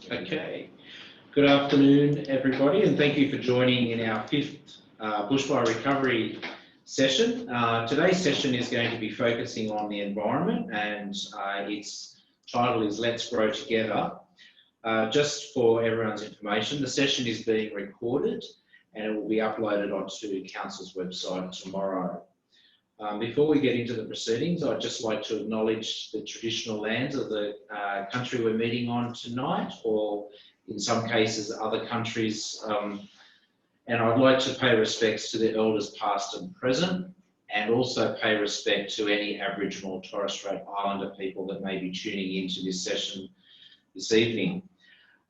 Okay. Good afternoon, everybody, and thank you for joining in our fifth bushfire recovery session. Today's session is going to be focusing on the environment, and its title is Let's Grow Together. Just for everyone's information, the session is being recorded and it will be uploaded onto Council's website tomorrow. Before we get into the proceedings, I'd just like to acknowledge the traditional lands of the country we're meeting on tonight, or in some cases other countries, and I'd like to pay respects to the elders past and present, and also pay respect to any Aboriginal or Torres Strait Islander people that may be tuning into this session this evening.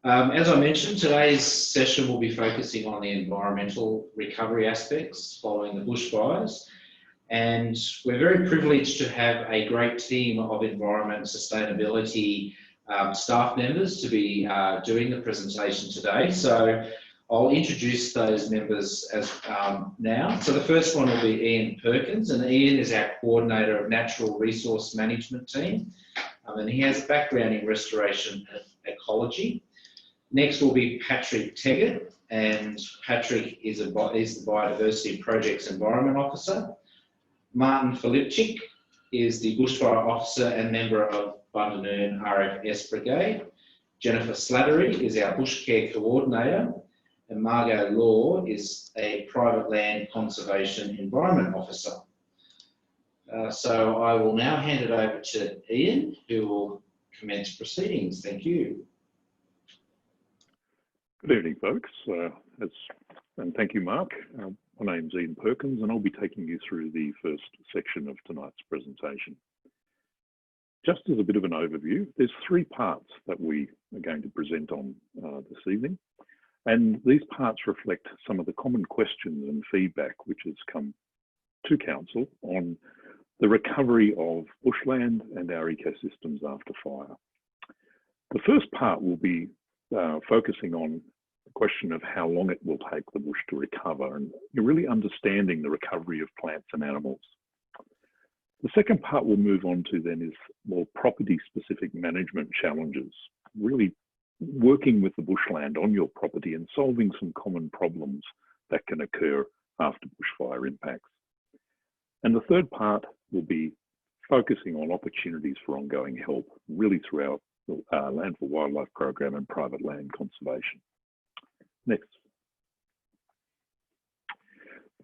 As I mentioned, today's session will be focusing on the environmental recovery aspects following the bushfires. And we're very privileged to have a great team of environment and sustainability staff members to be doing the presentation today. So I'll introduce those members as now. So the first one will be Ian Perkins, and Ian is our coordinator of Natural Resource Management team, and he has a background in restoration and ecology. Next will be Patrick Teggett, and Patrick is the Biodiversity Projects Environment Officer. Martin Filipchik is the Bushfire Officer and member of Bundanon RFS Brigade. Jennifer Slattery is our Bush Care Coordinator, and Margot Law is a Private Land Conservation Environment Officer. So I will now hand it over to Ian, who will commence proceedings. Thank you. Good evening, folks, and thank you, Mark. My name's Ian Perkins, and I'll be taking you through the first section of tonight's presentation. Just as a bit of an overview, there's three parts that we are going to present on this evening, and these parts reflect some of the common questions and feedback which has come to Council on the recovery of bushland and our ecosystems after fire. The first part will be focusing on the question of how long it will take the bush to recover, and you're really understanding the recovery of plants and animals. The second part we'll move on to then is more property-specific management challenges, really working with the bushland on your property and solving some common problems that can occur after bushfire impacts. And the third part will be focusing on opportunities for ongoing help, really throughout the Land for Wildlife program and private land conservation. Next.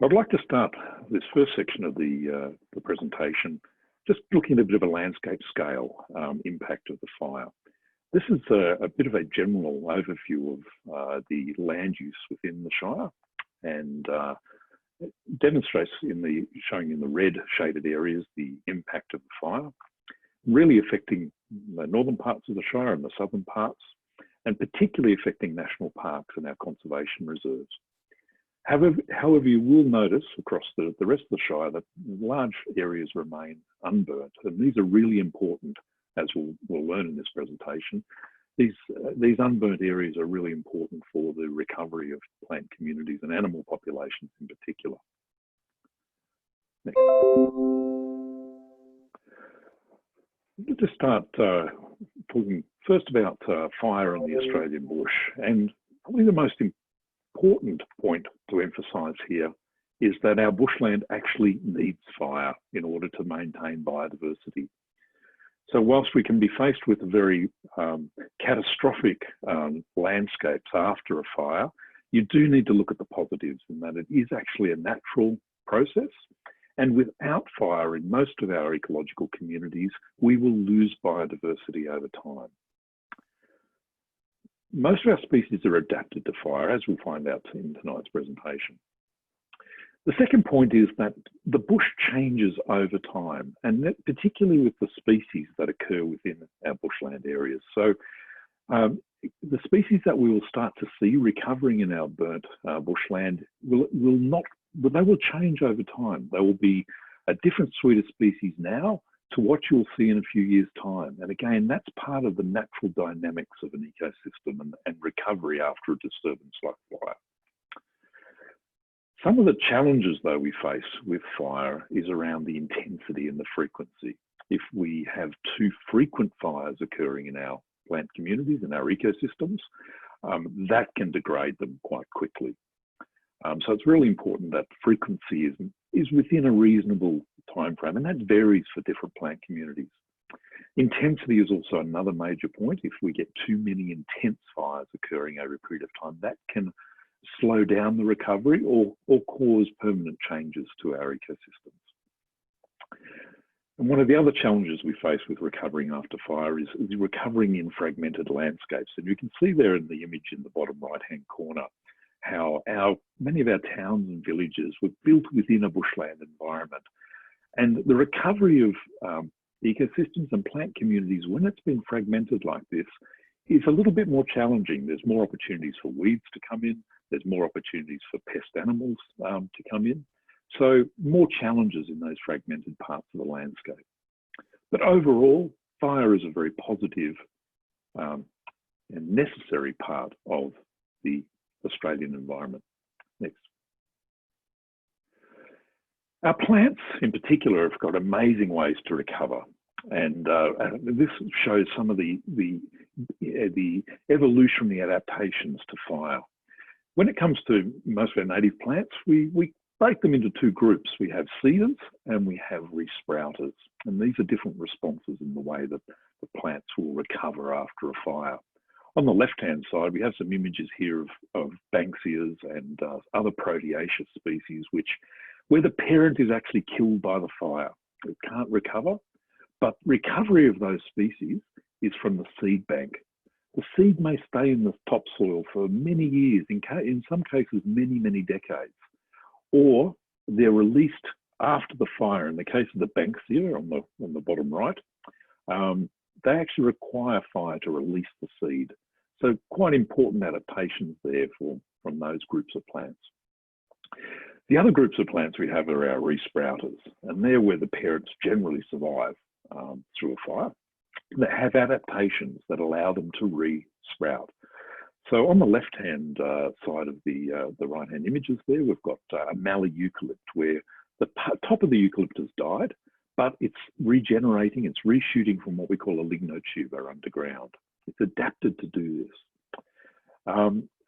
I'd like to start this first section of the presentation just looking at a bit of a landscape scale impact of the fire. This is a bit of a general overview of the land use within the Shire, and it demonstrates showing in the red shaded areas the impact of the fire, really affecting the northern parts of the Shire and the southern parts, and particularly affecting national parks and our conservation reserves. However, you will notice across the rest of the Shire that large areas remain unburnt, and these are really important, as we'll learn in this presentation. These unburnt areas are really important for the recovery of plant communities and animal populations in particular. Next. Let's just start talking first about fire in the Australian bush, and probably the most important point to emphasise here is that our bushland actually needs fire in order to maintain biodiversity. So whilst we can be faced with very catastrophic landscapes after a fire, you do need to look at the positives in that it is actually a natural process. And without fire in most of our ecological communities, we will lose biodiversity over time. Most of our species are adapted to fire, as we'll find out in tonight's presentation. The second point is that the bush changes over time, and that particularly with the species that occur within our bushland areas. So the species that we will start to see recovering in our burnt bushland they will change over time. They will be a different suite of species now to what you'll see in a few years' time. And again, that's part of the natural dynamics of an ecosystem and recovery after a disturbance like fire. Some of the challenges, though, we face with fire is around the intensity and the frequency. If we have too frequent fires occurring in our plant communities and our ecosystems, that can degrade them quite quickly. So it's really important that frequency is within a reasonable time frame, and that varies for different plant communities. Intensity is also another major point. If we get too many intense fires occurring over a period of time, that can slow down the recovery or cause permanent changes to our ecosystems. And one of the other challenges we face with recovering after fire is recovering in fragmented landscapes. And you can see there in the image in the bottom right-hand corner how many of our towns and villages were built within a bushland environment. And the recovery of ecosystems and plant communities, when it's been fragmented like this, is a little bit more challenging. There's more opportunities for weeds to come in. There's more opportunities for pest animals to come in. So more challenges in those fragmented parts of the landscape. But overall, fire is a very positive and necessary part of the Australian environment. Next. Our plants in particular have got amazing ways to recover. And this shows some of the evolutionary adaptations to fire. When it comes to most of our native plants, we break them into two groups. We have seeders and we have resprouters. And these are different responses in the way that the plants will recover after a fire. On the left-hand side, we have some images here of Banksias and other proteaceous species, where the parent is actually killed by the fire. It can't recover, but recovery of those species is from the seed bank. The seed may stay in the topsoil for many years, in some cases, many, many decades. Or they're released after the fire. In the case of the Banksia on the bottom right, they actually require fire to release the seed. So quite important adaptations there from those groups of plants. The other groups of plants we have are our resprouters, and they're where the parents generally survive through a fire. They have adaptations that allow them to re-sprout. So on the left-hand side of the right-hand images there, we've got a mallee eucalypt where the top of the eucalyptus died, but it's regenerating, it's reshooting from what we call a lignotuber underground. It's adapted to do this.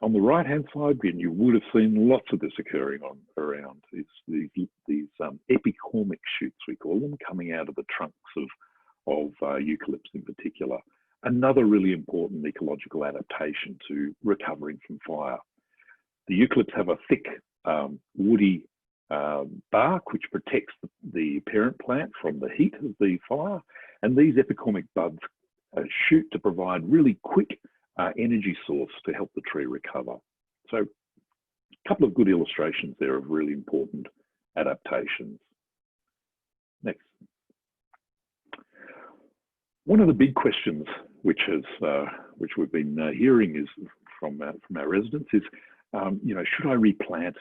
On the right-hand side, and you would have seen lots of this occurring around, is these epicormic shoots, we call them, coming out of the trunks of eucalypts in particular. Another really important ecological adaptation to recovering from fire. The eucalypts have a thick, woody bark which protects the parent plant from the heat of the fire, and these epicormic buds shoot to provide really quick energy source to help the tree recover. So a couple of good illustrations there of really important adaptations. Next. One of the big questions which we've been hearing is from our residents is, should I replant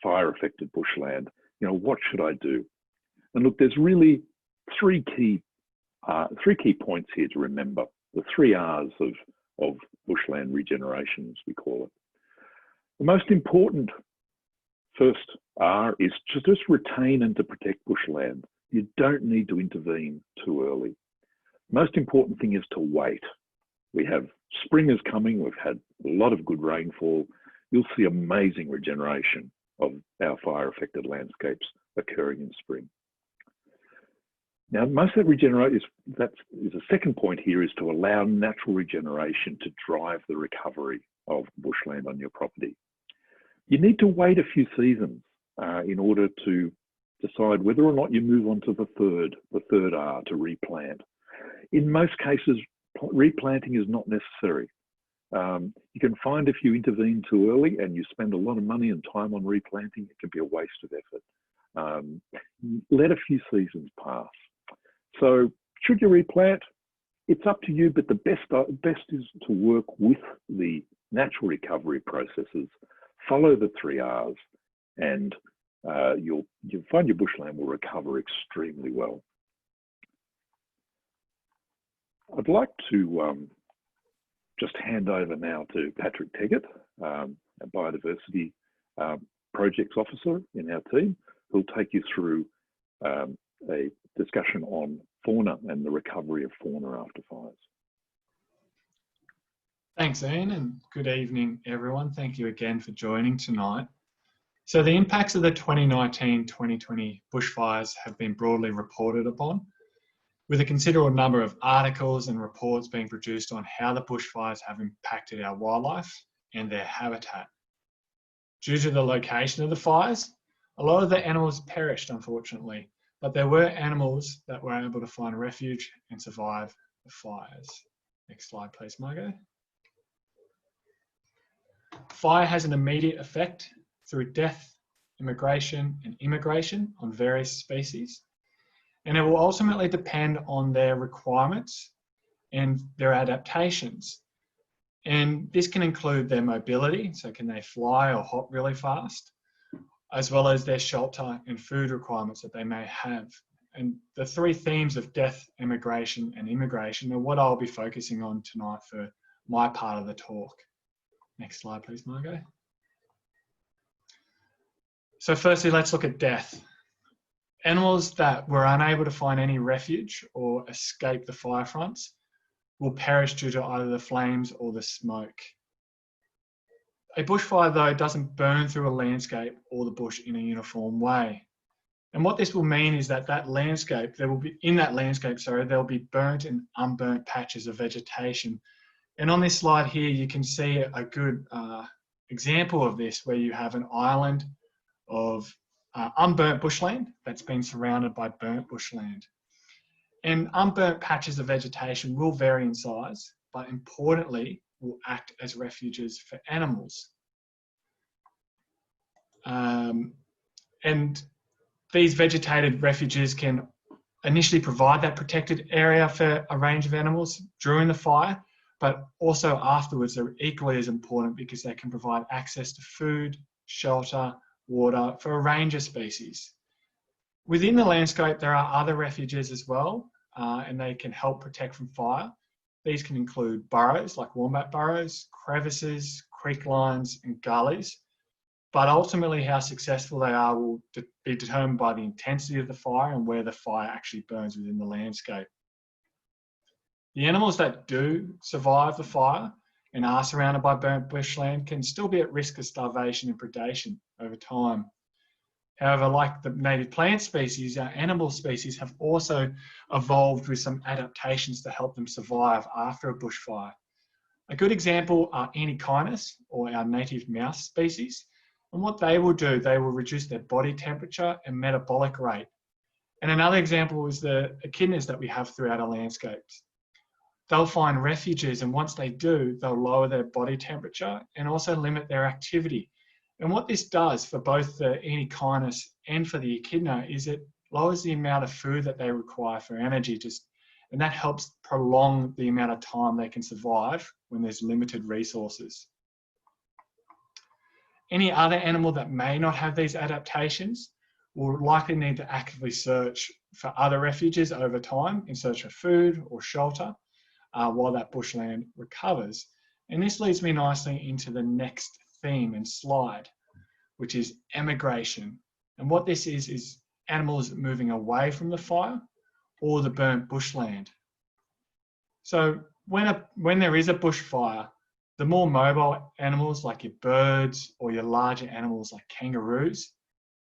fire-affected bushland? What should I do? And look, there's really three key points here to remember. The 3 R's of bushland regeneration, as we call it. The most important first R is to just retain and to protect bushland. You don't need to intervene too early. Most important thing is to wait. We have spring is coming. We've had a lot of good rainfall. You'll see amazing regeneration of our fire-affected landscapes occurring in spring. Now, most of that regeneration is a second point here, is to allow natural regeneration to drive the recovery of bushland on your property. You need to wait a few seasons in order to decide whether or not you move on to the third R, to replant. In most cases, replanting is not necessary. You can find if you intervene too early and you spend a lot of money and time on replanting, it can be a waste of effort. Let a few seasons pass. So should you replant? It's up to you, but the best is to work with the natural recovery processes, follow the 3 R's, and you'll find your bushland will recover extremely well. I'd like to just hand over now to Patrick Teggett, a biodiversity projects officer in our team, who'll take you through a discussion on fauna and the recovery of fauna after fires. Thanks, Ian, and good evening, everyone. Thank you again for joining tonight. So the impacts of the 2019-2020 bushfires have been broadly reported upon, with a considerable number of articles and reports being produced on how the bushfires have impacted our wildlife and their habitat. Due to the location of the fires, a lot of the animals perished, unfortunately, but there were animals that were able to find refuge and survive the fires. Next slide, please, Margot. Fire has an immediate effect through death, immigration, and immigration on various species, and it will ultimately depend on their requirements and their adaptations. And this can include their mobility, so can they fly or hop really fast, as well as their shelter and food requirements that they may have. And the three themes of death, immigration, and immigration are what I'll be focusing on tonight for my part of the talk. Next slide, please, Margot. So firstly, let's look at death. Animals that were unable to find any refuge or escape the fire fronts will perish due to either the flames or the smoke. A bushfire, though, doesn't burn through a landscape or the bush in a uniform way. And what this will mean is that there'll be burnt and unburnt patches of vegetation. And on this slide here, you can see a good example of this, where you have an island of unburnt bushland that's been surrounded by burnt bushland. And unburnt patches of vegetation will vary in size, but importantly, will act as refuges for animals. And these vegetated refuges can initially provide that protected area for a range of animals during the fire, but also afterwards they're equally as important because they can provide access to food, shelter, water for a range of species. Within the landscape, there are other refuges as well, and they can help protect from fire. These can include burrows, like wombat burrows, crevices, creek lines, and gullies. But ultimately, how successful they are will be determined by the intensity of the fire and where the fire actually burns within the landscape. The animals that do survive the fire and are surrounded by burnt bushland can still be at risk of starvation and predation over time. However, like the native plant species, our animal species have also evolved with some adaptations to help them survive after a bushfire. A good example are echidnas, or our native mouse species. And what they will do, they will reduce their body temperature and metabolic rate. And another example is the echidnas that we have throughout our landscapes. They'll find refuges, and once they do, they'll lower their body temperature and also limit their activity. And what this does for both the echidnas and for the echidna is it lowers the amount of food that they require for energy, and that helps prolong the amount of time they can survive when there's limited resources. Any other animal that may not have these adaptations will likely need to actively search for other refuges over time in search of food or shelter while that bushland recovers. And this leads me nicely into the next theme and slide, which is emigration. And what this is animals moving away from the fire or the burnt bushland. So when there is a bushfire, the more mobile animals like your birds or your larger animals like kangaroos,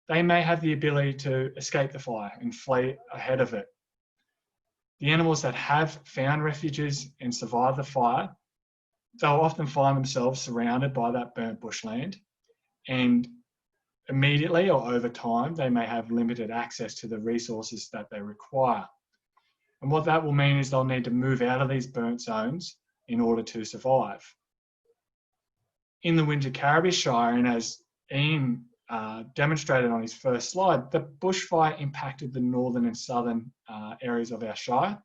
they may have the ability to escape the fire and flee ahead of it. The animals that have found refuges and survived the fire, they'll often find themselves surrounded by that burnt bushland, and immediately or over time, they may have limited access to the resources that they require. And what that will mean is they'll need to move out of these burnt zones in order to survive. In the Winter Caribou Shire, and as Ian demonstrated on his first slide, the bushfire impacted the northern and southern areas of our shire,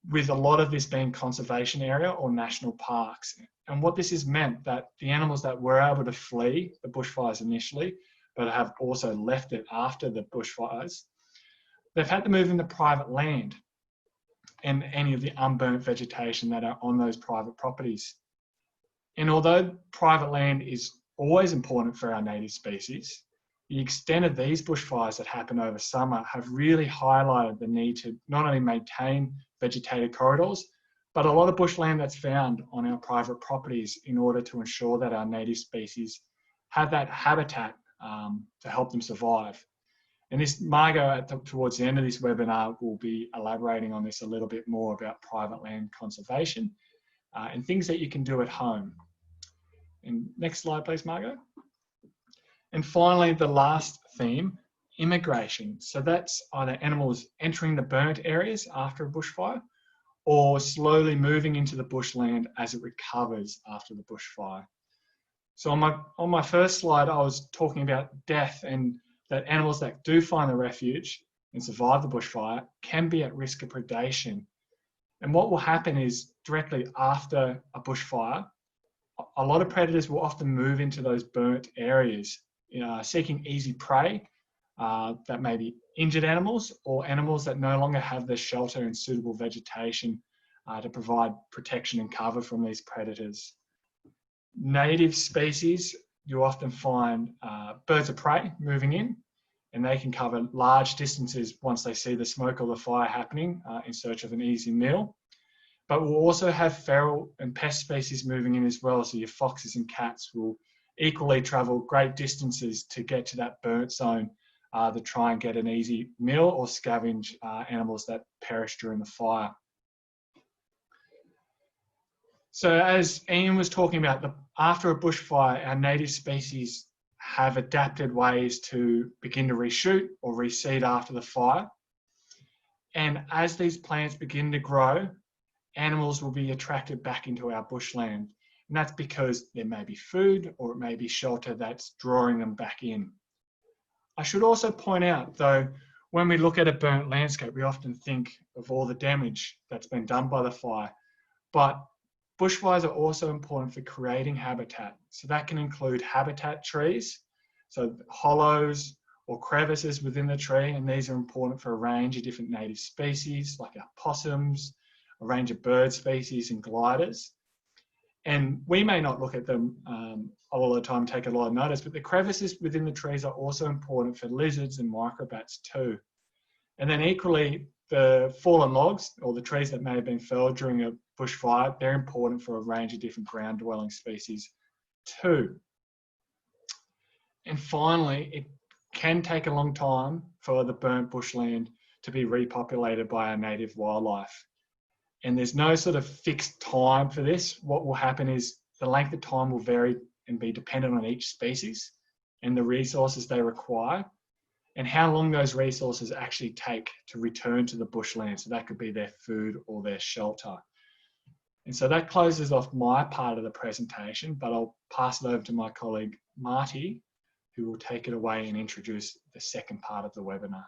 with a lot of this being conservation area or national parks. And what this has meant that the animals that were able to flee the bushfires initially, but have also left it after the bushfires, they've had to move into private land and any of the unburnt vegetation that are on those private properties. And although private land is always important for our native species, the extent of these bushfires that happen over summer have really highlighted the need to not only maintain vegetated corridors, but a lot of bushland that's found on our private properties in order to ensure that our native species have that habitat to help them survive. And this, Margot, towards the end of this webinar, will be elaborating on this a little bit more about private land conservation and things that you can do at home. And next slide, please, Margot. And finally, the last theme, immigration. So that's either animals entering the burnt areas after a bushfire or slowly moving into the bushland as it recovers after the bushfire. So on my first slide, I was talking about death and that animals that do find the refuge and survive the bushfire can be at risk of predation. And what will happen is directly after a bushfire, a lot of predators will often move into those burnt areas, seeking easy prey that may be injured animals or animals that no longer have the shelter and suitable vegetation to provide protection and cover from these predators. Native species, you often find birds of prey moving in, and they can cover large distances once they see the smoke or the fire happening in search of an easy meal. But we'll also have feral and pest species moving in as well. So your foxes and cats will equally travel great distances to get to that burnt zone to try and get an easy meal or scavenge animals that perish during the fire. So as Ian was talking about, after a bushfire, our native species have adapted ways to begin to reshoot or reseed after the fire. And as these plants begin to grow, animals will be attracted back into our bushland. And that's because there may be food or it may be shelter that's drawing them back in. I should also point out, though, when we look at a burnt landscape, we often think of all the damage that's been done by the fire. But bushfires are also important for creating habitat. So that can include habitat trees, so hollows or crevices within the tree, and these are important for a range of different native species like our possums, a range of bird species and gliders. And we may not look at them a lot of the time, take a lot of notice, but the crevices within the trees are also important for lizards and microbats too. And then equally, the fallen logs or the trees that may have been felled during a bushfire, they're important for a range of different ground dwelling species too. And finally, it can take a long time for the burnt bushland to be repopulated by our native wildlife. And there's no sort of fixed time for this. What will happen is the length of time will vary and be dependent on each species and the resources they require and how long those resources actually take to return to the bushland. So that could be their food or their shelter. And so that closes off my part of the presentation, but I'll pass it over to my colleague, Marty, who will take it away and introduce the second part of the webinar.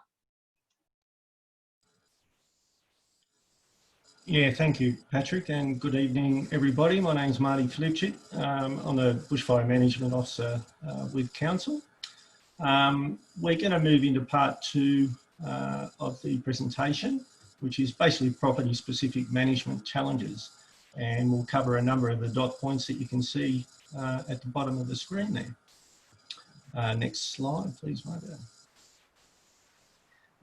Yeah, thank you, Patrick, and good evening, everybody. My name's Marty Filipchik. I'm the Bushfire Management Officer with Council. We're going to move into part two of the presentation, which is basically property-specific management challenges. And we'll cover a number of the dot points that you can see at the bottom of the screen there. Next slide, please, Margaret.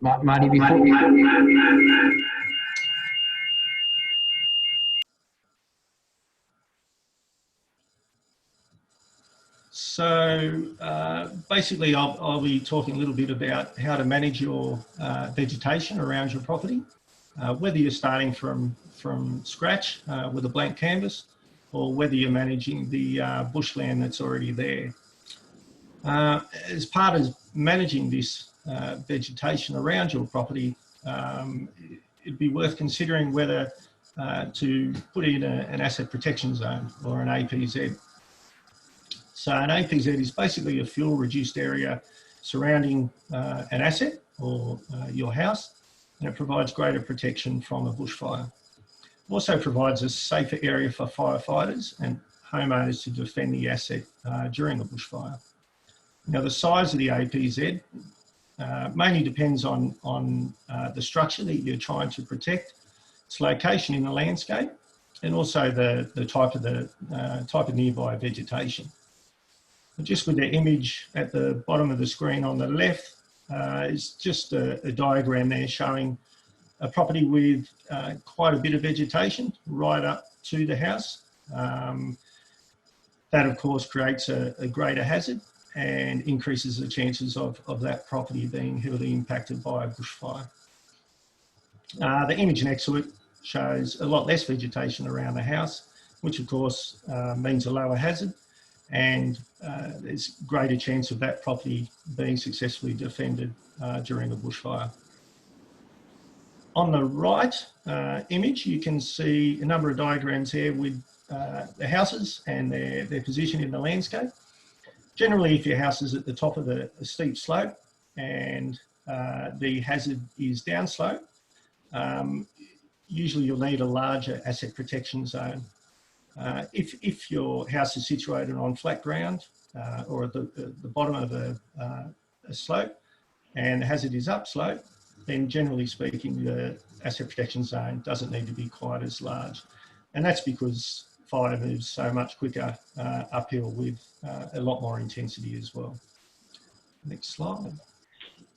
Marty, before... So basically, I'll be talking a little bit about how to manage your vegetation around your property, whether you're starting from scratch with a blank canvas or whether you're managing the bushland that's already there. As part of managing this vegetation around your property, it'd be worth considering whether to put in an asset protection zone or an APZ. So an APZ is basically a fuel reduced area surrounding an asset or your house, and it provides greater protection from a bushfire. It also provides a safer area for firefighters and homeowners to defend the asset during a bushfire. Now, the size of the APZ mainly depends on the structure that you're trying to protect, its location in the landscape, and also the type of nearby vegetation. Just with the image at the bottom of the screen on the left is just a diagram there showing a property with quite a bit of vegetation right up to the house. That of course creates a greater hazard and increases the chances of that property being heavily impacted by a bushfire. The image next to it shows a lot less vegetation around the house, which of course means a lower hazard, and there's greater chance of that property being successfully defended during a bushfire. On the right image, you can see a number of diagrams here with the houses and their position in the landscape. Generally, if your house is at the top of a steep slope and the hazard is downslope, usually you'll need a larger asset protection zone. If your house is situated on flat ground or at the bottom of a slope and the hazard is upslope, then generally speaking, the asset protection zone doesn't need to be quite as large. And that's because fire moves so much quicker uphill with a lot more intensity as well. Next slide.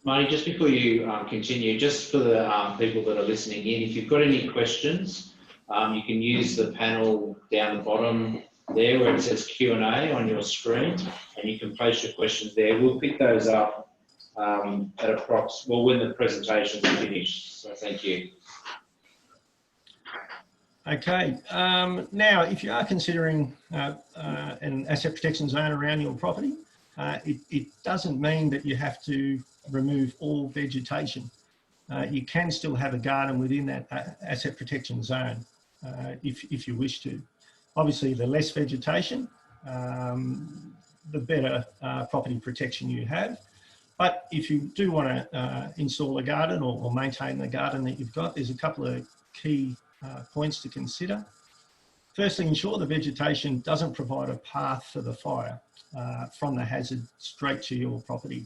Marty, just before you continue, just for the people that are listening in, if you've got any questions, you can use the panel down the bottom there where it says Q&A on your screen, and you can place your questions there. We'll pick those up at approx, well, when the presentation's finished. So thank you. Okay, now if you are considering an asset protection zone around your property, it doesn't mean that you have to remove all vegetation. You can still have a garden within that asset protection zone if you wish to. Obviously, the less vegetation, the better property protection you have. But if you do want to install a garden or maintain the garden that you've got, there's a couple of key points to consider. Firstly, ensure the vegetation doesn't provide a path for the fire from the hazard straight to your property.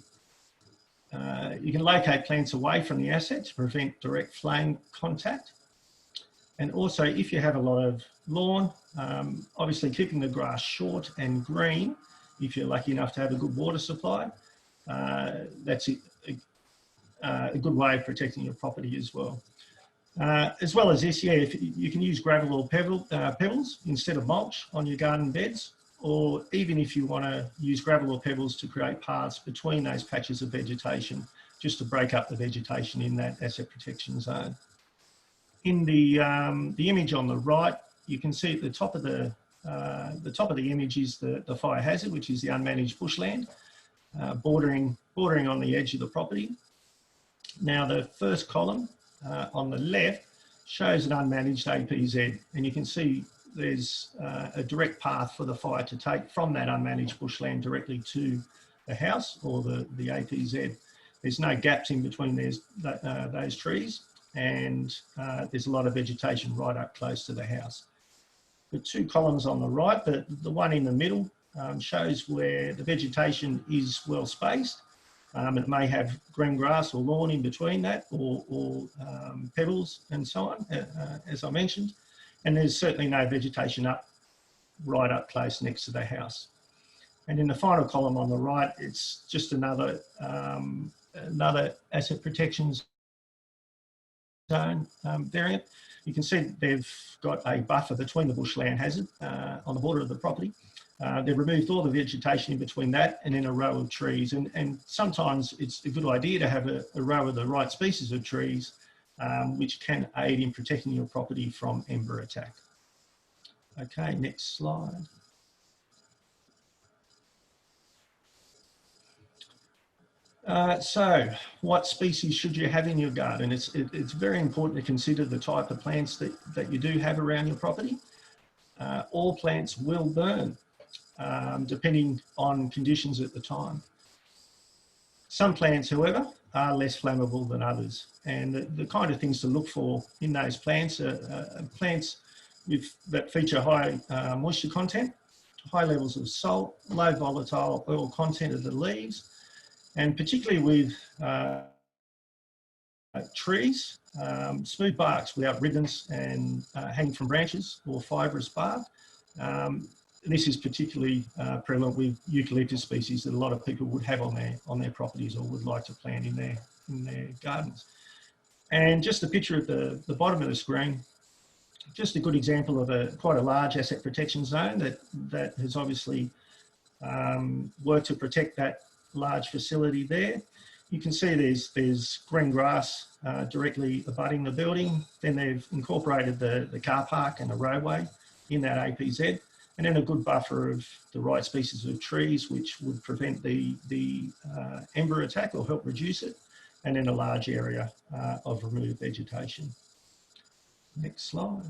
You can locate plants away from the asset to prevent direct flame contact. And also, if you have a lot of lawn, obviously keeping the grass short and green, if you're lucky enough to have a good water supply, that's a good way of protecting your property as well. As well as this, yeah, if you can use gravel or pebbles instead of mulch on your garden beds, or even if you want to use gravel or pebbles to create paths between those patches of vegetation, just to break up the vegetation in that asset protection zone. In the image on the right, you can see at the top of the image is the fire hazard, which is the unmanaged bushland, bordering on the edge of the property. Now, the first column on the left shows an unmanaged APZ, and you can see there's a direct path for the fire to take from that unmanaged bushland directly to the house or the APZ. There's no gaps in between those trees, and there's a lot of vegetation right up close to the house. The two columns on the right, the one in the middle shows where the vegetation is well spaced. It may have green grass or lawn in between that, or pebbles and so on, as I mentioned. And there's certainly no vegetation right up close next to the house. And in the final column on the right, it's just another asset protection zone variant. You can see they've got a buffer between the bushland hazard on the border of the property. They've removed all the vegetation in between that and then a row of trees. And sometimes it's a good idea to have a row of the right species of trees, which can aid in protecting your property from ember attack. Okay, next slide. So what species should you have in your garden? It's very important to consider the type of plants that you do have around your property. All plants will burn, depending on conditions at the time. Some plants, however, are less flammable than others. And the kind of things to look for in those plants are plants that feature high moisture content, high levels of salt, low volatile oil content of the leaves, and particularly with trees, smooth barks without ribbons and hanging from branches or fibrous bark. This is particularly prevalent with eucalyptus species that a lot of people would have on their properties or would like to plant in their gardens. And just a picture at the bottom of the screen, just a good example of quite a large asset protection zone that has obviously worked to protect that large facility there. You can see there's green grass directly abutting the building. Then they've incorporated the car park and the roadway in that APZ, and then a good buffer of the right species of trees, which would prevent the ember attack or help reduce it, and then a large area of removed vegetation. Next slide.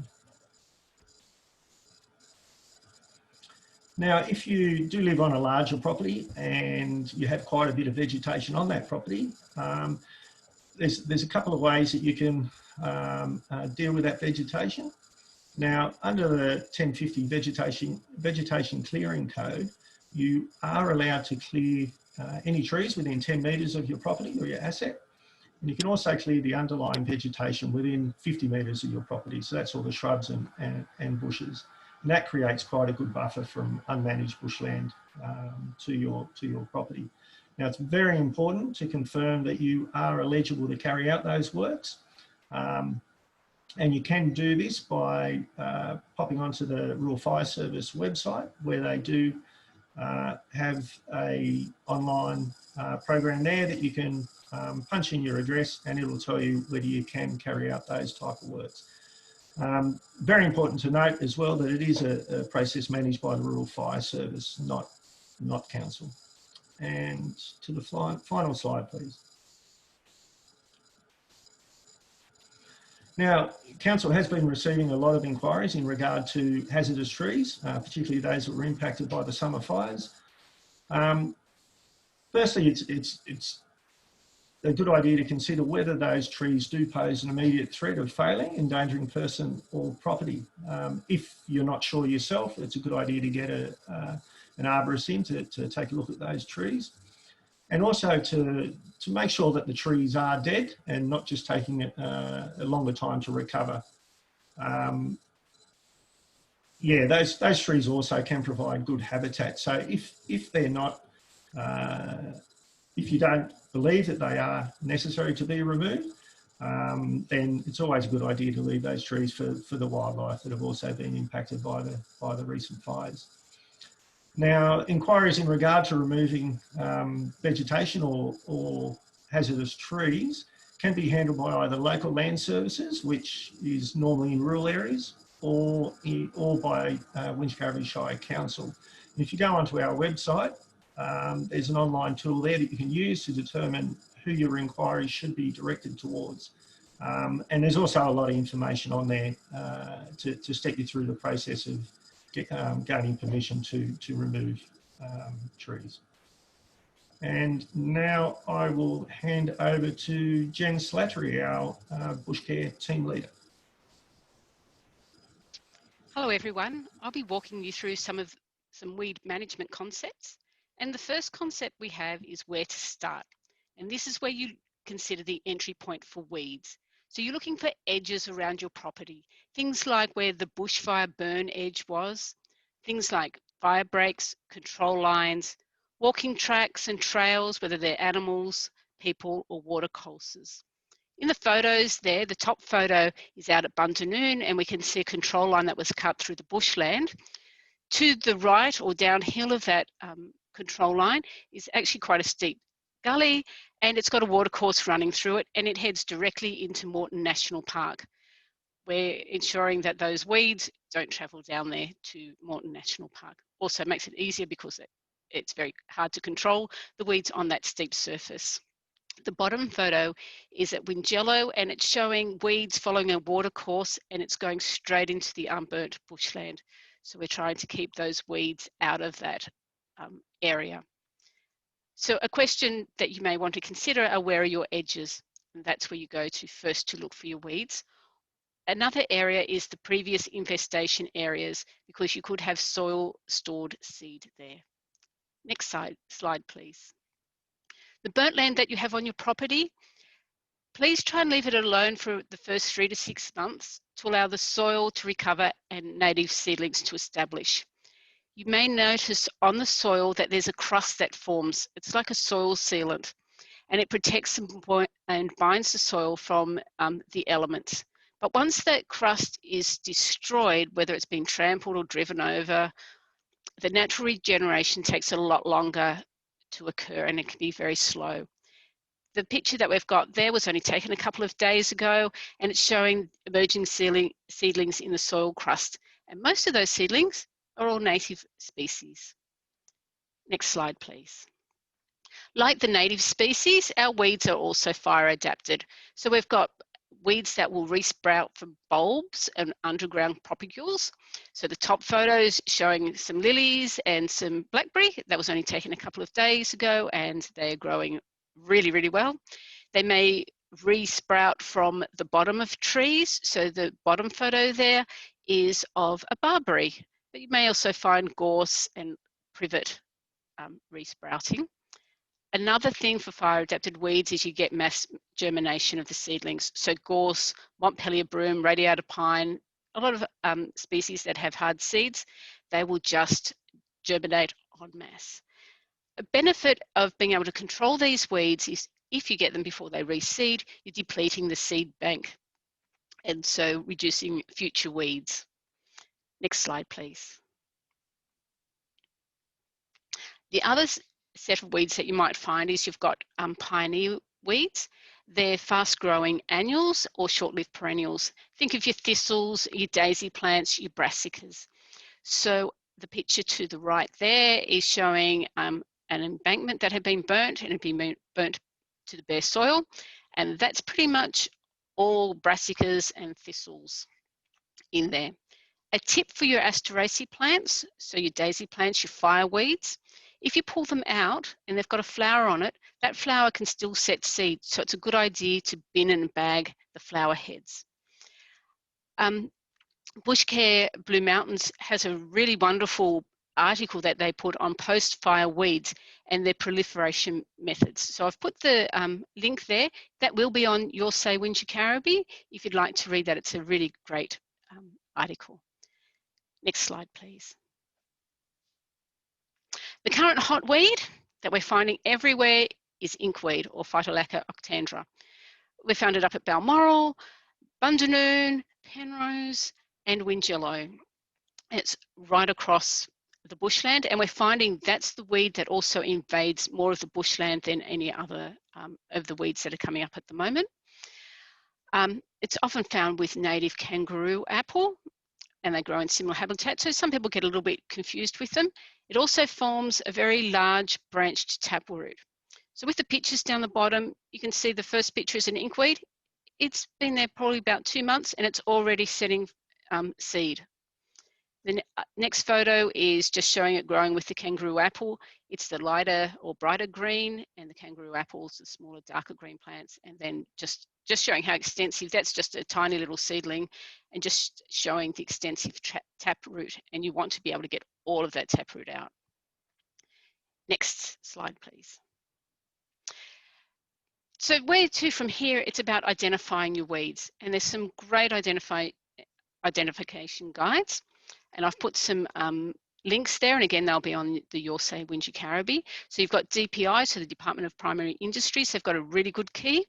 Now, if you do live on a larger property and you have quite a bit of vegetation on that property, there's a couple of ways that you can deal with that vegetation. Now, under the 1050 Vegetation Clearing Code, you are allowed to clear any trees within 10 metres of your property or your asset. And you can also clear the underlying vegetation within 50 metres of your property. So that's all the shrubs and bushes. And that creates quite a good buffer from unmanaged bushland to your property. Now, it's very important to confirm that you are eligible to carry out those works. And you can do this by popping onto the Rural Fire Service website, where they do have a online program there that you can punch in your address, and it'll tell you whether you can carry out those type of works. Very important to note as well that it is a process managed by the Rural Fire Service, not council. And to the final slide, please. Now, council has been receiving a lot of inquiries in regard to hazardous trees, particularly those that were impacted by the summer fires. Firstly, it's a good idea to consider whether those trees do pose an immediate threat of failing, endangering person or property. If you're not sure yourself, it's a good idea to get an arborist in to take a look at those trees. And also to make sure that the trees are dead and not just taking a longer time to recover. Yeah, those trees also can provide good habitat. So if they're not, if you don't believe that they are necessary to be removed, then it's always a good idea to leave those trees for the wildlife that have also been impacted by the recent fires. Now, inquiries in regard to removing vegetation or hazardous trees can be handled by either local land services, which is normally in rural areas, or by Winchcombe Shire Council. And if you go onto our website, there's an online tool there that you can use to determine who your inquiries should be directed towards. And there's also a lot of information on there to step you through the process of gaining permission to remove trees. And now I will hand over to Jen Slattery, our Bush Care team leader. Hello everyone, I'll be walking you through some weed management concepts. And the first concept we have is where to start. And this is where you consider the entry point for weeds. So you're looking for edges around your property, things like where the bushfire burn edge was, things like fire breaks, control lines, walking tracks and trails, whether they're animals, people or water courses. In the photos there, the top photo is out at Bundanoon and we can see a control line that was cut through the bushland. To the right or downhill of that control line is actually quite a steep gully, and it's got a water course running through it, and it heads directly into Moreton National Park. We're ensuring that those weeds don't travel down there to Moreton National Park. Also makes it easier because it's very hard to control the weeds on that steep surface. The bottom photo is at Wingello and it's showing weeds following a water course and it's going straight into the unburnt bushland. So we're trying to keep those weeds out of that area. So a question that you may want to consider are where are your edges? And that's where you go to first to look for your weeds. Another area is the previous infestation areas because you could have soil stored seed there. Next slide, please. The burnt land that you have on your property, please try and leave it alone for the first 3 to 6 months to allow the soil to recover and native seedlings to establish. You may notice on the soil that there's a crust that forms. It's like a soil sealant. and it protects and binds the soil from the elements. But once that crust is destroyed, whether it's been trampled or driven over, the natural regeneration takes a lot longer to occur, and it can be very slow. The picture that we've got there was only taken a couple of days ago, and it's showing emerging seedlings in the soil crust. And most of those seedlings are all native species. Next slide, please. Like the native species, our weeds are also fire adapted. So we've got weeds that will resprout from bulbs and underground propagules. So the top photo is showing some lilies and some blackberry. That was only taken a couple of days ago, and they're growing really, really well. They may resprout from the bottom of trees. So the bottom photo there is of a barberry, but you may also find gorse and privet resprouting. Another thing for fire adapted weeds is you get mass germination of the seedlings. So gorse, Montpellier broom, radiata pine, a lot of species that have hard seeds, they will just germinate en masse. A benefit of being able to control these weeds is if you get them before they reseed, you're depleting the seed bank, and so reducing future weeds. Next slide, please. The other set of weeds that you might find is you've got pioneer weeds. They're fast-growing annuals or short-lived perennials. Think of your thistles, your daisy plants, your brassicas. So the picture to the right there is showing an embankment that had been burnt, and had been burnt to the bare soil, and that's pretty much all brassicas and thistles in there. A tip for your Asteraceae plants, so your daisy plants, your fireweeds, if you pull them out and they've got a flower on it, that flower can still set seed, so it's a good idea to bin and bag the flower heads. Bushcare Blue Mountains has a really wonderful article that they put on post-fire weeds and their proliferation methods. So I've put the link there. That will be on Your Say Wingecarribee. If you'd like to read that, it's a really great article. Next slide, please. The current hot weed that we're finding everywhere is inkweed, or Phytolacca octandra. We found it up at Balmoral, Bundanoon, Penrose, and Wingello. It's right across the bushland, and we're finding that's the weed that also invades more of the bushland than any other of the weeds that are coming up at the moment. It's often found with native kangaroo apple, and they grow in similar habitats, so some people get a little bit confused with them. It also forms a very large branched taproot. So with the pictures down the bottom, you can see the first picture is an inkweed. It's been there probably about 2 months, and it's already setting seed. The next photo is just showing it growing with the kangaroo apple. It's the lighter or brighter green, and the kangaroo apples, the smaller, darker green plants. And then just showing how extensive, that's just a tiny little seedling, and just showing the extensive taproot. And you want to be able to get all of that taproot out. Next slide, please. So where to from here? It's about identifying your weeds. And there's some great identification guides. And I've put some links there, and again, they'll be on the Your Say Wingecarribee. So you've got DPI, so the Department of Primary Industries, they've got a really good key.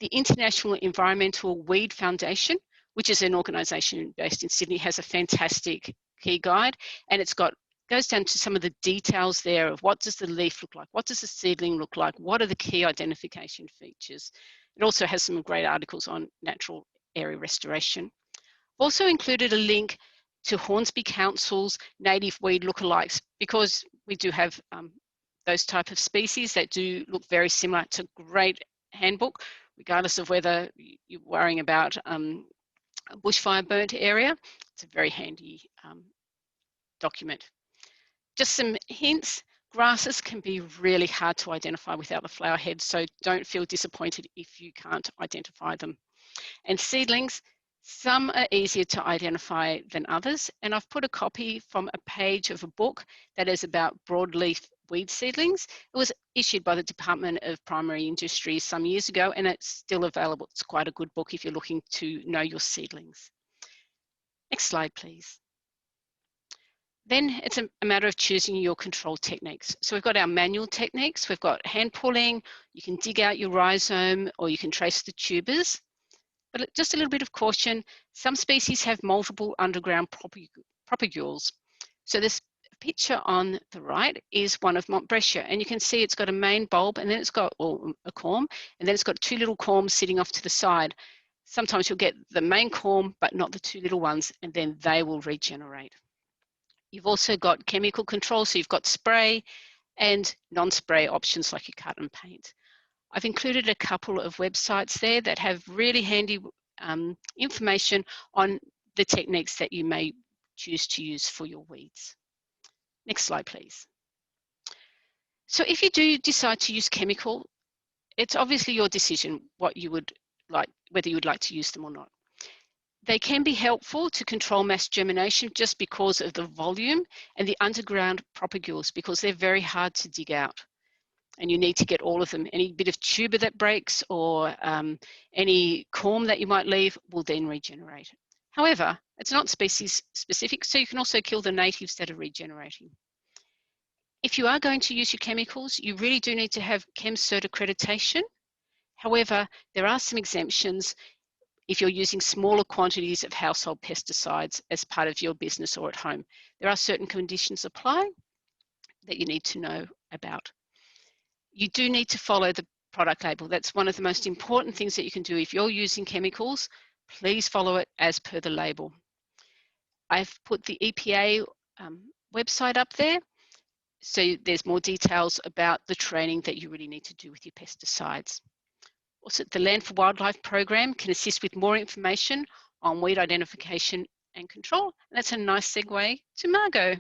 The International Environmental Weed Foundation, which is an organisation based in Sydney, has a fantastic key guide, and it's goes down to some of the details there of what does the leaf look like, what does the seedling look like, what are the key identification features. It also has some great articles on natural area restoration. I've also included a link to Hornsby Council's native weed lookalikes, because we do have those type of species that do look very similar. It's a great handbook, regardless of whether you're worrying about a bushfire burnt area. It's a very handy document. Just some hints, grasses can be really hard to identify without the flower heads, so don't feel disappointed if you can't identify them. And seedlings, some are easier to identify than others, and I've put a copy from a page of a book that is about broadleaf weed seedlings. It was issued by the Department of Primary Industries some years ago, and it's still available. It's quite a good book if you're looking to know your seedlings. Next slide, please. Then it's a matter of choosing your control techniques. So we've got our manual techniques. We've got hand pulling. You can dig out your rhizome or you can trace the tubers. But just a little bit of caution, some species have multiple underground propagules. So this picture on the right is one of Montbretia, and you can see it's got a main bulb, and then it's got a corm, and then it's got two little corms sitting off to the side. Sometimes you'll get the main corm, but not the two little ones, and then they will regenerate. You've also got chemical control, so you've got spray and non-spray options like your cut and paint. I've included a couple of websites there that have really handy information on the techniques that you may choose to use for your weeds. Next slide, please. So if you do decide to use chemical, it's obviously your decision what you would like, whether you would like to use them or not. They can be helpful to control mass germination just because of the volume and the underground propagules, because they're very hard to dig out. And you need to get all of them. Any bit of tuber that breaks or any corm that you might leave will then regenerate. However, it's not species specific, so you can also kill the natives that are regenerating. If you are going to use your chemicals, you really do need to have ChemCert accreditation. However, there are some exemptions if you're using smaller quantities of household pesticides as part of your business or at home. There are certain conditions apply that you need to know about. You do need to follow the product label. That's one of the most important things that you can do. If you're using chemicals, please follow it as per the label. I've put the EPA website up there, so there's more details about the training that you really need to do with your pesticides. Also, the Land for Wildlife program can assist with more information on weed identification and control. And that's a nice segue to Margot.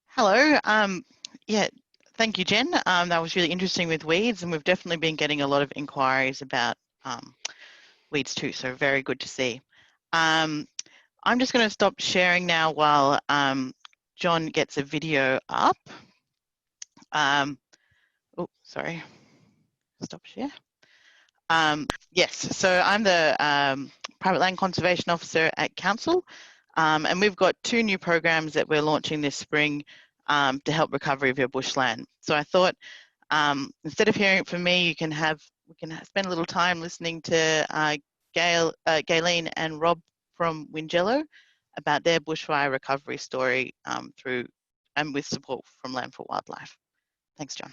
Hello. Yeah, thank you, Jen. That was really interesting with weeds, and we've definitely been getting a lot of inquiries about weeds too, so very good to see. I'm just going to stop sharing now while John gets a video up. Oh, sorry. Stop share. Yes, so I'm the Private Land Conservation Officer at Council, and we've got 2 new programs that we're launching this spring to help recovery of your bushland. So I thought instead of hearing it from me, we can spend a little time listening to Gayleen and Rob from Wingello about their bushfire recovery story with support from Land for Wildlife. Thanks, John.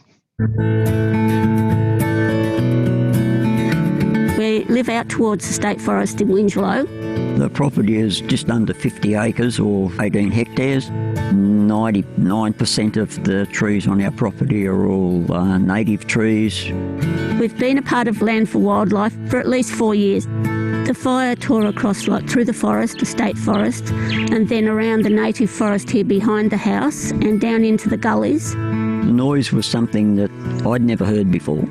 We live out towards the State Forest in Winslow. The property is just under 50 acres or 18 hectares. 99% of the trees on our property are all native trees. We've been a part of Land for Wildlife for at least 4 years. The fire tore across right through the forest, the state forest, and then around the native forest here behind the house and down into the gullies. The noise was something that I'd never heard before.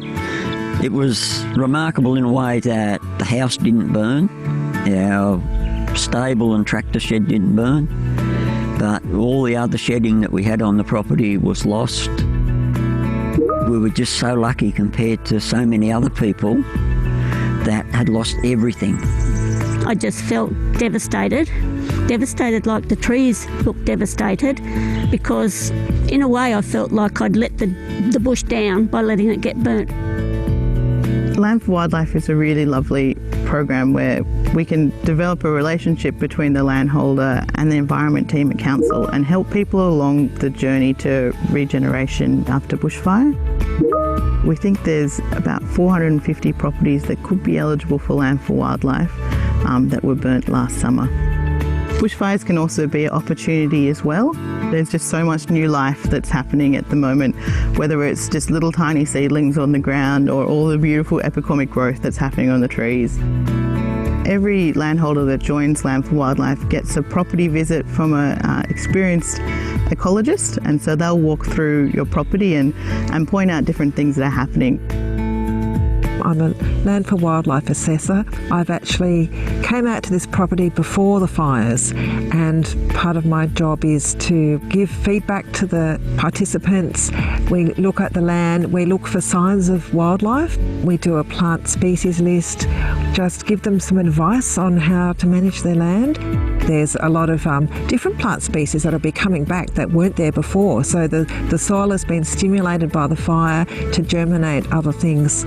It was remarkable in a way that the house didn't burn, our stable and tractor shed didn't burn, but all the other shedding that we had on the property was lost. We were just so lucky compared to so many other people that had lost everything. I just felt devastated like the trees looked devastated, because in a way I felt like I'd let the bush down by letting it get burnt. Land for Wildlife is a really lovely program where we can develop a relationship between the landholder and the environment team at council and help people along the journey to regeneration after bushfire. We think there's about 450 properties that could be eligible for Land for Wildlife that were burnt last summer. Bushfires can also be an opportunity as well. There's just so much new life that's happening at the moment, whether it's just little tiny seedlings on the ground or all the beautiful epicomic growth that's happening on the trees. Every landholder that joins Land for Wildlife gets a property visit from an experienced ecologist, and so they'll walk through your property and point out different things that are happening. I'm a Land for Wildlife assessor. I've actually came out to this property before the fires, and part of my job is to give feedback to the participants. We look at the land, we look for signs of wildlife, we do a plant species list, just give them some advice on how to manage their land. There's a lot of different plant species that will be coming back that weren't there before. So the soil has been stimulated by the fire to germinate other things.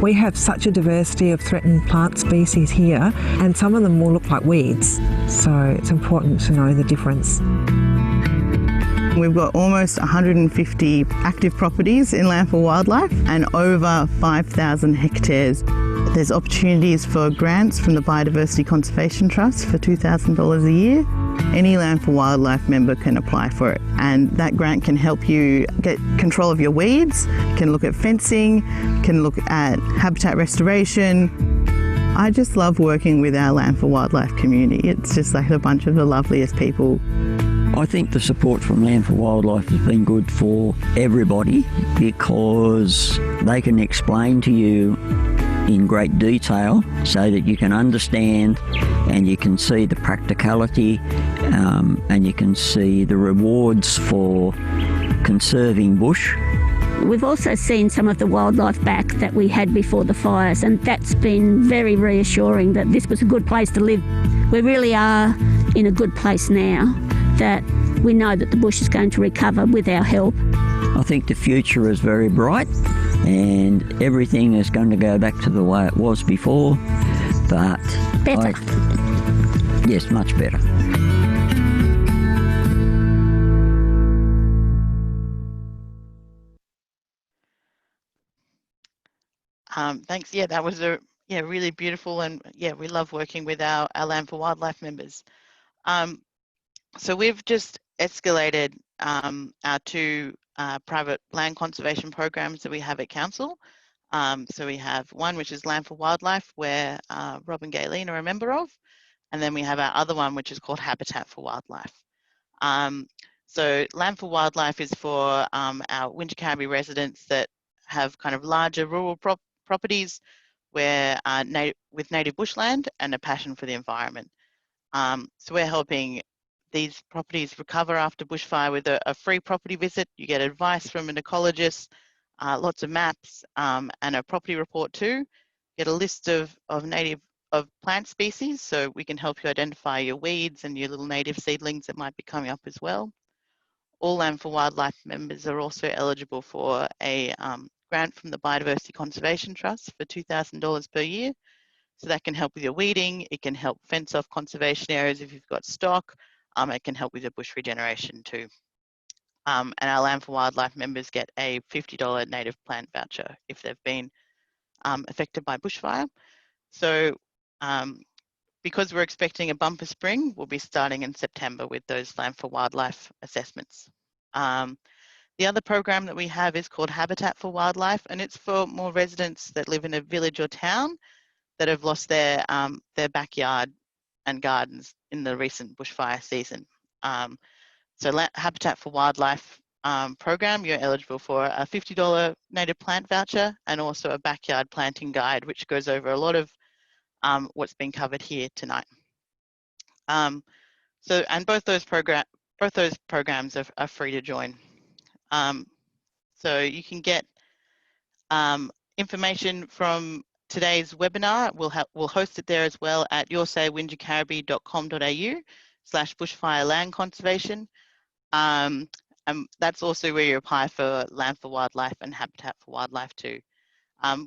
We have such a diversity of threatened plant species here, and some of them will look like weeds. So it's important to know the difference. We've got almost 150 active properties in Land for Wildlife and over 5,000 hectares. There's opportunities for grants from the Biodiversity Conservation Trust for $2,000 a year. Any Land for Wildlife member can apply for it, and that grant can help you get control of your weeds, can look at fencing, can look at habitat restoration. I just love working with our Land for Wildlife community. It's just like a bunch of the loveliest people. I think the support from Land for Wildlife has been good for everybody because they can explain to you in great detail so that you can understand and you can see the practicality and you can see the rewards for conserving bush. We've also seen some of the wildlife back that we had before the fires, and that's been very reassuring that this was a good place to live. We really are in a good place now, that we know that the bush is going to recover with our help. I think the future is very bright and everything is going to go back to the way it was before, but Better. Yes, much better. Thanks. Yeah, that was really beautiful, and we love working with our Land for Wildlife members. So we've just escalated our two private land conservation programs that we have at Council. So we have one which is Land for Wildlife, where Rob and Gayleen are a member of, and then we have our other one which is called Habitat for Wildlife. So Land for Wildlife is for our Winter Carriby residents that have kind of larger rural properties where with native bushland and a passion for the environment. So we're helping these properties recover after bushfire with a free property visit. You get advice from an ecologist, lots of maps, and a property report too. Get a list of plant species, so we can help you identify your weeds and your little native seedlings that might be coming up as well. All Land for Wildlife members are also eligible for a grant from the Biodiversity Conservation Trust for $2,000 per year. So that can help with your weeding, it can help fence off conservation areas if you've got stock, it can help with your bush regeneration too. And our Land for Wildlife members get a $50 native plant voucher if they've been affected by bushfire. So because we're expecting a bumper spring, we'll be starting in September with those Land for Wildlife assessments. The other program that we have is called Habitat for Wildlife, and it's for more residents that live in a village or town that have lost their backyard and gardens in the recent bushfire season. So Habitat for Wildlife program, you're eligible for a $50 native plant voucher and also a backyard planting guide, which goes over a lot of what's been covered here tonight. And both those programs are free to join. So you can get information from today's webinar. We'll host it there as well at yoursayWingecarriby.com.au/bushfire land conservation. And that's also where you apply for Land for Wildlife and Habitat for Wildlife too.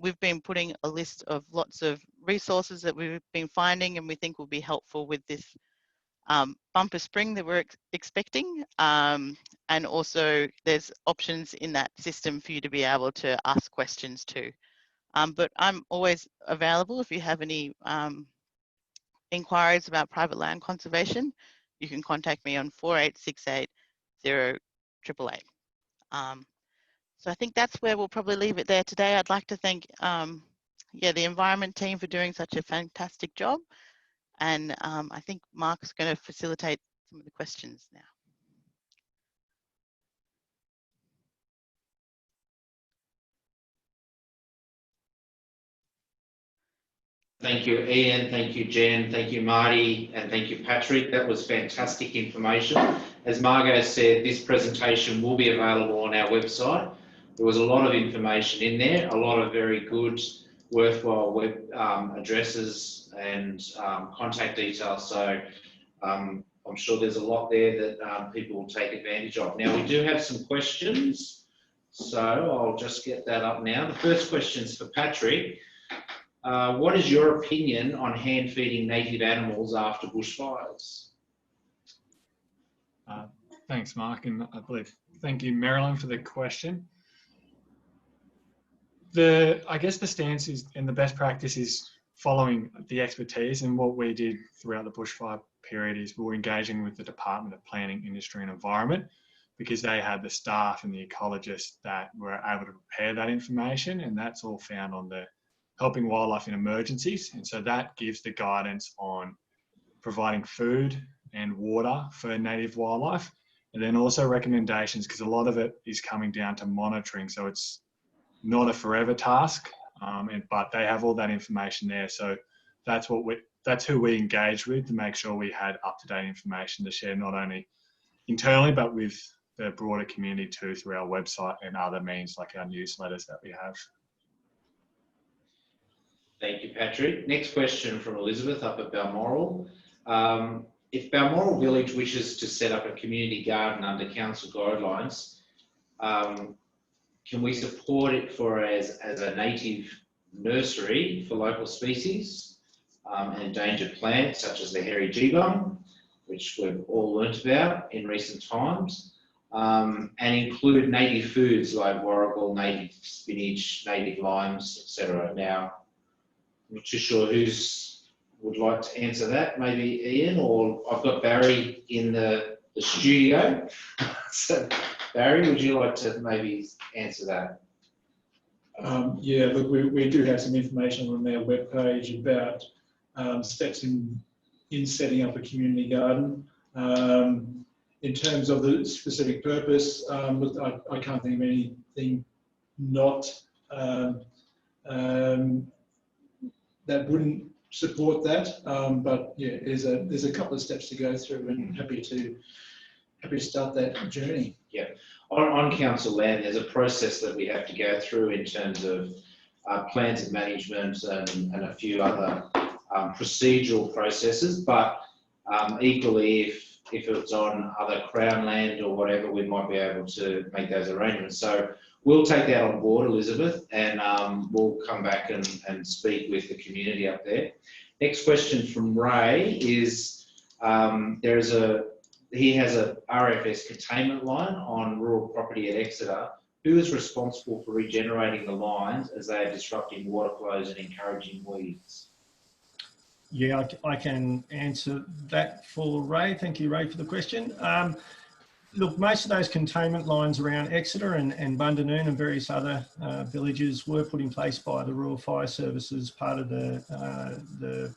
We've been putting a list of lots of resources that we've been finding and we think will be helpful with this bumper spring that we're expecting. And also there's options in that system for you to be able to ask questions too. But I'm always available if you have any inquiries about private land conservation. You can contact me on 4868 0888. So I think that's where we'll probably leave it there today. I'd like to thank the environment team for doing such a fantastic job. And I think Mark's going to facilitate some of the questions now. Thank you, Ian. Thank you, Jen. Thank you, Marty. And thank you, Patrick. That was fantastic information. As Margot said, this presentation will be available on our website. There was a lot of information in there, a lot of very good worthwhile web addresses and contact details. So I'm sure there's a lot there that people will take advantage of. Now, we do have some questions, so I'll just get that up now. The first question is for Patrick. What is your opinion on hand feeding native animals after bushfires? Thanks, Mark, and I believe thank you, Marilyn, for the question. I guess the stance is, and the best practice is following the expertise, and what we did throughout the bushfire period is we were engaging with the Department of Planning, Industry and Environment, because they had the staff and the ecologists that were able to prepare that information, and that's all found on the Helping Wildlife in Emergencies. And so that gives the guidance on providing food and water for native wildlife, and then also recommendations, because a lot of it is coming down to monitoring, so it's not a forever task, but they have all that information there. So that's who we engaged with to make sure we had up-to-date information to share, not only internally but with the broader community too, through our website and other means like our newsletters that we have. Thank you, Patrick. Next question from Elizabeth up at Balmoral. If Balmoral Village wishes to set up a community garden under council guidelines, can we support it as a native nursery for local species and endangered plants such as the hairy geebung, which we've all learnt about in recent times, and include native foods like warrigal, native spinach, native limes, etc. Now, I'm not too sure would like to answer that, maybe Ian, or I've got Barry in the studio. So Barry, would you like to maybe answer that? Yeah, look, we do have some information on our webpage about steps in setting up a community garden. In terms of the specific purpose, look, I can't think of anything that wouldn't support that, but yeah, there's a couple of steps to go through, and happy to start that journey. Yeah, on council land, there's a process that we have to go through in terms of plans of management and a few other procedural processes, but equally, if it's on other Crown land or whatever, we might be able to make those arrangements. So we'll take that on board, Elizabeth, and we'll come back and speak with the community up there. Next question from Ray is, he has a RFS containment line on rural property at Exeter. Who is responsible for regenerating the lines as they are disrupting water flows and encouraging weeds? Yeah, I can answer that for Ray. Thank you, Ray, for the question. Look, most of those containment lines around Exeter and Bundanoon and various other villages were put in place by the Rural Fire Service as part of the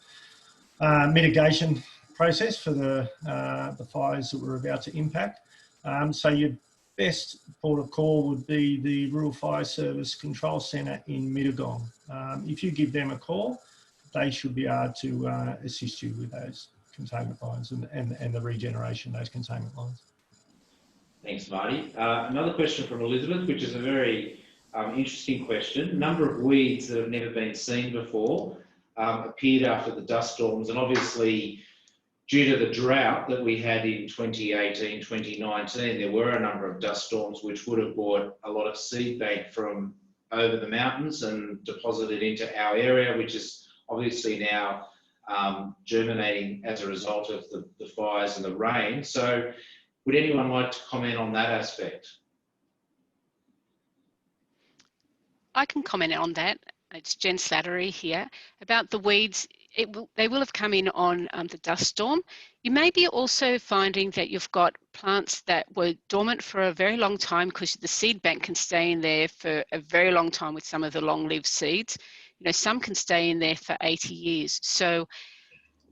mitigation process for the fires that were about to impact. So your best port of call would be the Rural Fire Service Control Centre in Mittagong. If you give them a call, they should be able to assist you with those containment lines and the regeneration of those containment lines. Thanks, Marty. Another question from Elizabeth, which is a very interesting question. A number of weeds that have never been seen before appeared after the dust storms, and obviously due to the drought that we had in 2018, 2019, there were a number of dust storms which would have brought a lot of seed bank from over the mountains and deposited into our area, which is obviously now germinating as a result of the fires and the rain. So would anyone like to comment on that aspect? I can comment on that. It's Jen Slattery here. About the weeds, they will have come in on the dust storm. You may be also finding that you've got plants that were dormant for a very long time, because the seed bank can stay in there for a very long time with some of the long-lived seeds. You know, some can stay in there for 80 years. So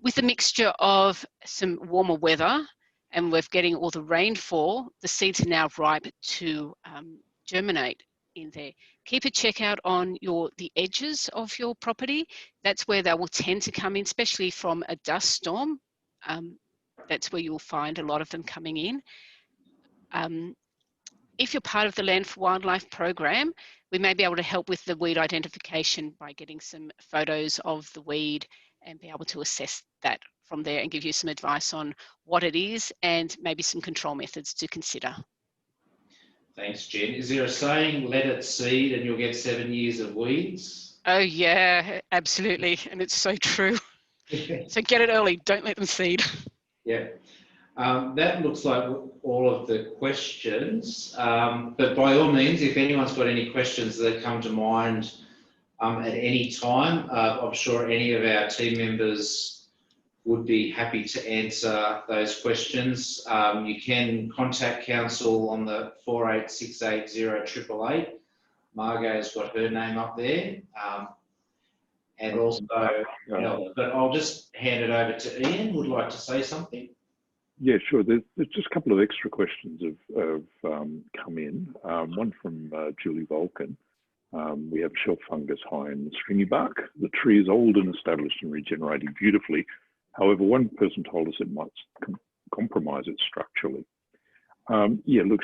with a mixture of some warmer weather and we're getting all the rainfall, the seeds are now ripe to germinate in there. Keep a check out on the edges of your property. That's where they will tend to come in, especially from a dust storm. That's where you'll find a lot of them coming in. If you're part of the Land for Wildlife program, We may be able to help with the weed identification by getting some photos of the weed and be able to assess that from there and give you some advice on what it is and maybe some control methods to consider. Thanks, Jen. Is there a saying, let it seed and you'll get 7 years of weeds? Oh yeah, absolutely. And it's so true. So get it early, don't let them seed. Yeah. That looks like all of the questions, but by all means, if anyone's got any questions that come to mind at any time, I'm sure any of our team members would be happy to answer those questions. You can contact council on the 48680888. Margot's got her name up there. And also, but I'll just hand it over to Ian. Would like to say something? Yeah, sure. There's just a couple of extra questions have come in. One from Julie Vulcan. We have shelf fungus high in the stringy bark. The tree is old and established and regenerating beautifully. However, one person told us it might compromise it structurally. Yeah, look,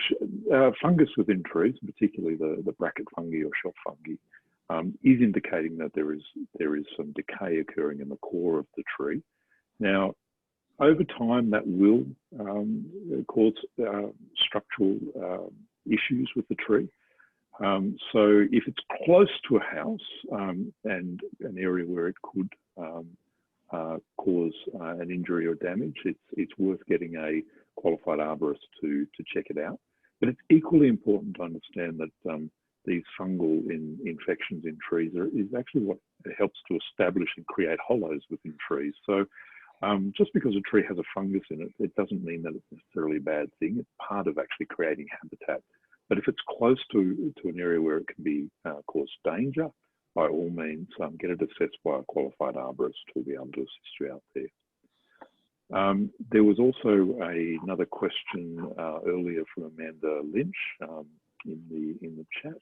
fungus within trees, particularly the bracket fungi or shelf fungi, is indicating that there is some decay occurring in the core of the tree. Now, over time, that will cause structural issues with the tree. So if it's close to a house and an area where it could cause an injury or damage, it's worth getting a qualified arborist to check it out. But it's equally important to understand that these fungal infections in trees is actually what helps to establish and create hollows within trees. So just because a tree has a fungus in it, it doesn't mean that it's necessarily a bad thing. It's part of actually creating habitat. But if it's close to an area where it can be cause danger, by all means, get it assessed by a qualified arborist who will be able to assist you out there. There was also another question earlier from Amanda Lynch in the chat.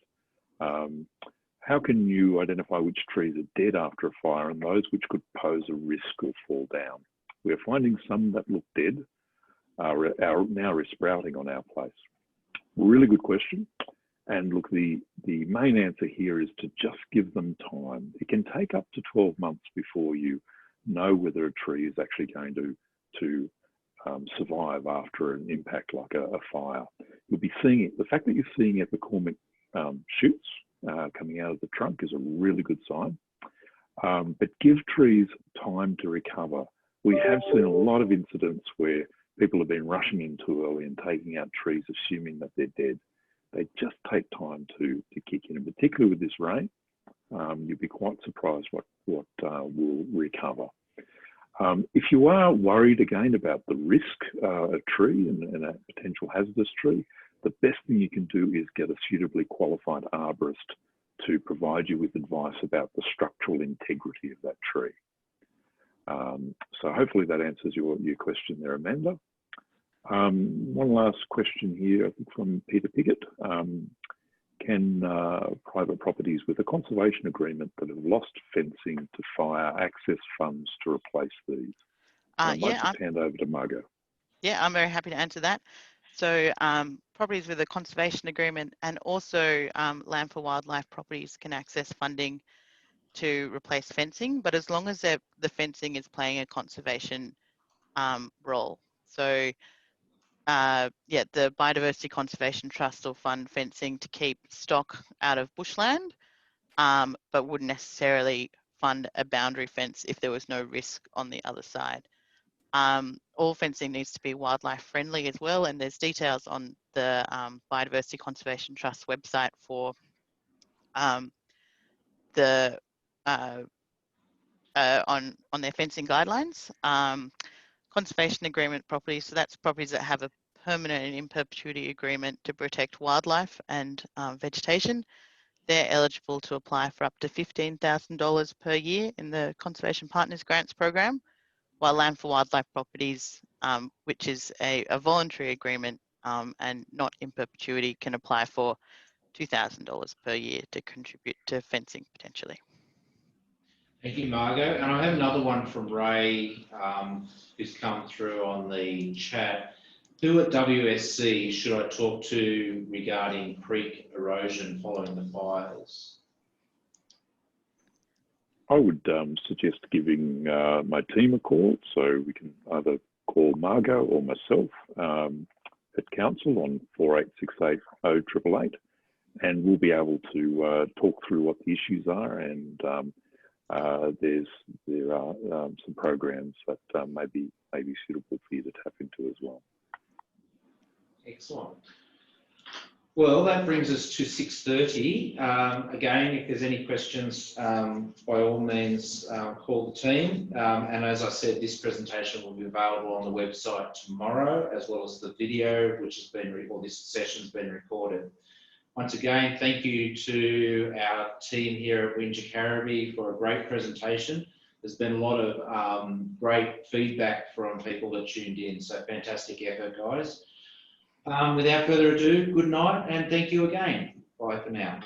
How can you identify which trees are dead after a fire and those which could pose a risk or fall down? We're finding some that look dead are now resprouting on our place. Really good question. And look, the main answer here is to just give them time. It can take up to 12 months before you know whether a tree is actually going to survive after an impact like a fire. You'll be seeing it. The fact that you're seeing epicormic shoots coming out of the trunk is a really good sign. But give trees time to recover. We have seen a lot of incidents where people have been rushing in too early and taking out trees, assuming that they're dead. They just take time to kick in, and particularly with this rain, you'll be quite surprised what will recover. If you are worried again about the risk of a tree and a potential hazardous tree, the best thing you can do is get a suitably qualified arborist to provide you with advice about the structural integrity of that tree. So hopefully that answers your question there, Amanda. One last question here, I think from Peter Piggott. Can private properties with a conservation agreement that have lost fencing to fire access funds to replace these? I might just hand over to Margot. Yeah, I'm very happy to answer that. So properties with a conservation agreement and also land for wildlife properties can access funding to replace fencing, but as long as the fencing is playing a conservation role. So yeah, the Biodiversity Conservation Trust will fund fencing to keep stock out of bushland, but wouldn't necessarily fund a boundary fence if there was no risk on the other side. All fencing needs to be wildlife friendly as well, and there's details on the Biodiversity Conservation Trust website for the on their fencing guidelines. Conservation agreement properties, so that's properties that have a permanent and in perpetuity agreement to protect wildlife and vegetation. They're eligible to apply for up to $15,000 per year in the Conservation Partners Grants Program, while land for wildlife properties, which is a voluntary agreement and not in perpetuity, can apply for $2,000 per year to contribute to fencing potentially. Thank you, Margot. And I have another one from Ray who's come through on the chat. Who at WSC should I talk to regarding creek erosion following the fires? I would suggest giving my team a call, so we can either call Margot or myself at council on 4868 0888, and we'll be able to talk through what the issues are, and there are some programs that may be suitable for you to tap into as well. Excellent. Well, that brings us to 6:30. Again, if there's any questions, by all means, call the team. And as I said, this presentation will be available on the website tomorrow, as well as the video, which has been, or this session's been recorded. Once again, thank you to our team here at Wingecarribee for a great presentation. There's been a lot of great feedback from people that tuned in, so fantastic effort, guys. Without further ado, good night and thank you again. Bye for now.